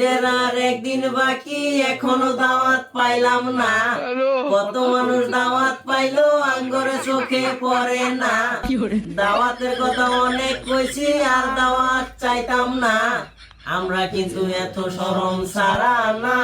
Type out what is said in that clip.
ঈদের আর একদিন বাকি, এখনো দাওয়াত পাইলাম না। কত মানুষ দাওয়াত পাইলো, আঙ্গরে চোখে পড়ে না। দাওয়াতের কথা অনেক কইছি, আর দাওয়াত চাইতাম না। আমরা কিন্তু এত শরম সারা না।